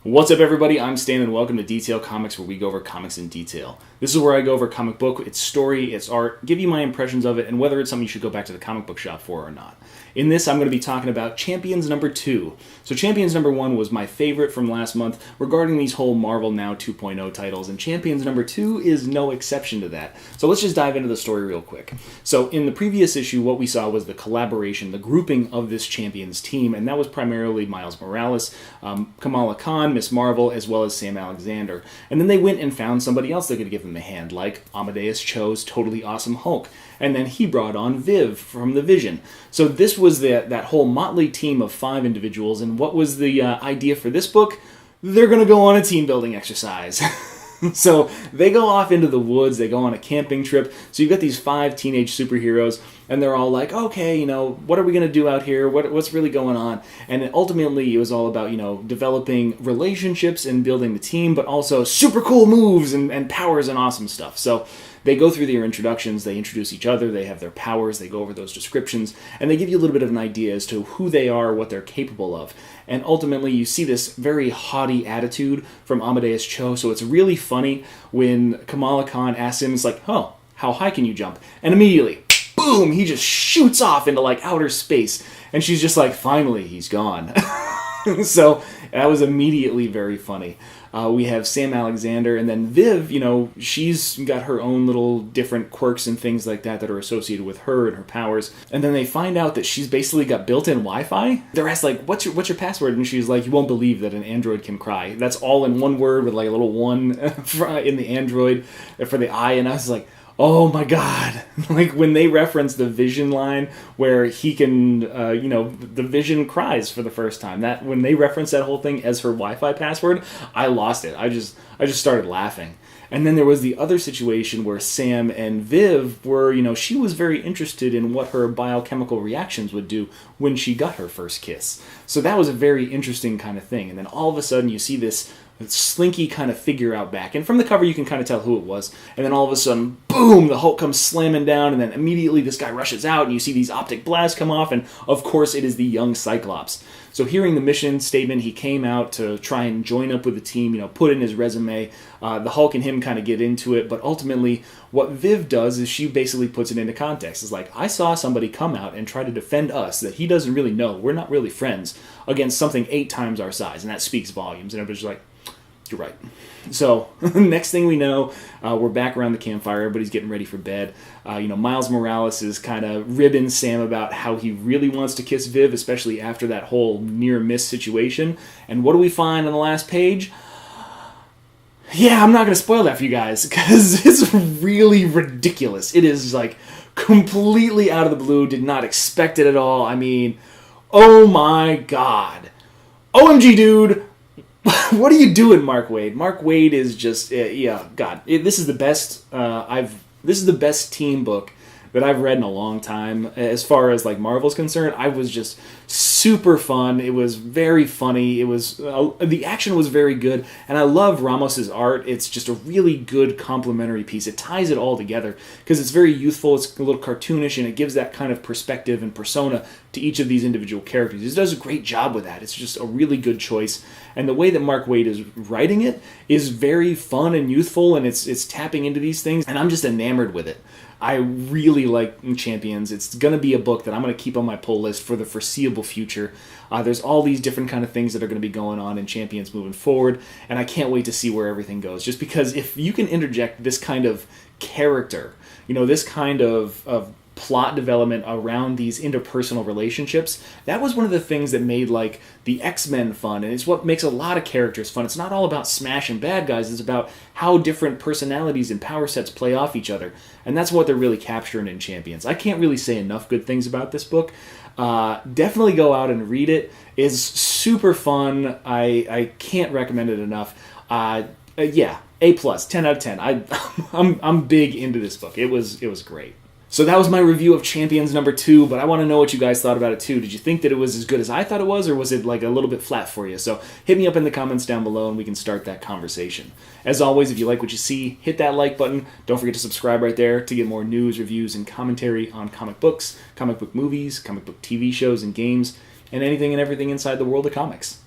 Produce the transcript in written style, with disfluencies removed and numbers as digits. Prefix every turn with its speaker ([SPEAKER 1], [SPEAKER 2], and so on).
[SPEAKER 1] What's up, everybody? I'm Stan, and welcome to Detail Comics, where we go over comics in detail. This is where I go over comic book, its story, its art, give you my impressions of it, and whether it's something you should go back to the comic book shop for or not. In this, I'm going to be talking about Champions number 2. So Champions number 1 was my favorite from last month regarding these whole Marvel Now 2.0 titles, and Champions number 2 is no exception to that. So let's just dive into the story real quick. So in the previous issue, what we saw was the collaboration, the grouping of this Champions team, and that was primarily Miles Morales, Kamala Khan, Miss Marvel, as well as Sam Alexander. And then they went and found somebody else that could give them a hand, like Amadeus Cho's Totally Awesome Hulk. And then he brought on Viv from the Vision. So this was that whole motley team of 5 individuals, and what was the idea for this book? They're going to go on a team building exercise. So they go off into the woods, they go on a camping trip. So you've got these 5 teenage superheroes, and they're all like, okay, what are we going to do out here? What's really going on? And ultimately, it was all about, developing relationships and building the team, but also super cool moves and powers and awesome stuff. So they go through their introductions, they introduce each other, they have their powers, they go over those descriptions, and they give you a little bit of an idea as to who they are, what they're capable of. And ultimately, you see this very haughty attitude from Amadeus Cho, so it's really funny when Kamala Khan asks him, it's like, oh, how high can you jump? And immediately, boom, he just shoots off into outer space, and she's just like, finally, he's gone. So that was immediately very funny. We have Sam Alexander, and then Viv, she's got her own little different quirks and things like that are associated with her and her powers. And then they find out that she's basically got built-in Wi-Fi. They're asked, what's your password? And she's like, you won't believe that an android can cry. That's all in one word with a little 1 in the android for the I. And I was like, oh my god. When they reference the Vision line where he can, the Vision cries for the first time. That when they reference that whole thing as her Wi-Fi password, I lost it. I just started laughing. And then there was the other situation where Sam and Viv were, she was very interested in what her biochemical reactions would do when she got her first kiss. So that was a very interesting kind of thing. And then all of a sudden you see this slinky kind of figure out back, and from the cover you can kind of tell who it was, and then all of a sudden, boom, the Hulk comes slamming down, and then immediately this guy rushes out, and you see these optic blasts come off, and of course it is the young Cyclops. So hearing the mission statement, he came out to try and join up with the team, put in his resume. The Hulk and him kind of get into it, but ultimately what Viv does is she basically puts it into context. It's like, I saw somebody come out and try to defend us that he doesn't really know, we're not really friends, against something 8 times our size, and that speaks volumes. And everybody's like, you're right. So next thing we know, we're back around the campfire. Everybody's getting ready for bed. Miles Morales is kind of ribbing Sam about how he really wants to kiss Viv, especially after that whole near-miss situation. And what do we find on the last page? Yeah, I'm not going to spoil that for you guys, because it's really ridiculous. It is, completely out of the blue. Did not expect it at all. I mean, oh my god. OMG, dude. What are you doing, Mark Waid? Mark Waid is just, this is the best, this is the best team book that I've read in a long time. As far as Marvel's concerned, I was just super fun. It was very funny. It was, the action was very good, and I love Ramos's art. It's just a really good complementary piece. It ties it all together because it's very youthful. It's a little cartoonish, and it gives that kind of perspective and persona to each of these individual characters. He does a great job with that. It's just a really good choice. And the way that Mark Waid is writing it is very fun and youthful, and it's tapping into these things, and I'm just enamored with it. I really like Champions. It's going to be a book that I'm going to keep on my pull list for the foreseeable future. There's all these different kind of things that are going to be going on in Champions moving forward, and I can't wait to see where everything goes. Just because if you can interject this kind of character, this kind of plot development around these interpersonal relationships, that was one of the things that made the X-Men fun, and it's what makes a lot of characters fun. It's not all about smashing bad guys, it's about how different personalities and power sets play off each other, and that's what they're really capturing in Champions. I can't really say enough good things about this book. Definitely go out and read it. It's super fun. I can't recommend it enough. A+, 10 out of 10. I'm big into this book. It was great. So that was my review of Champions number 2, but I want to know what you guys thought about it too. Did you think that it was as good as I thought it was, or was it a little bit flat for you? So hit me up in the comments down below and we can start that conversation. As always, if you like what you see, hit that like button. Don't forget to subscribe right there to get more news, reviews, and commentary on comic books, comic book movies, comic book TV shows and games, and anything and everything inside the world of comics.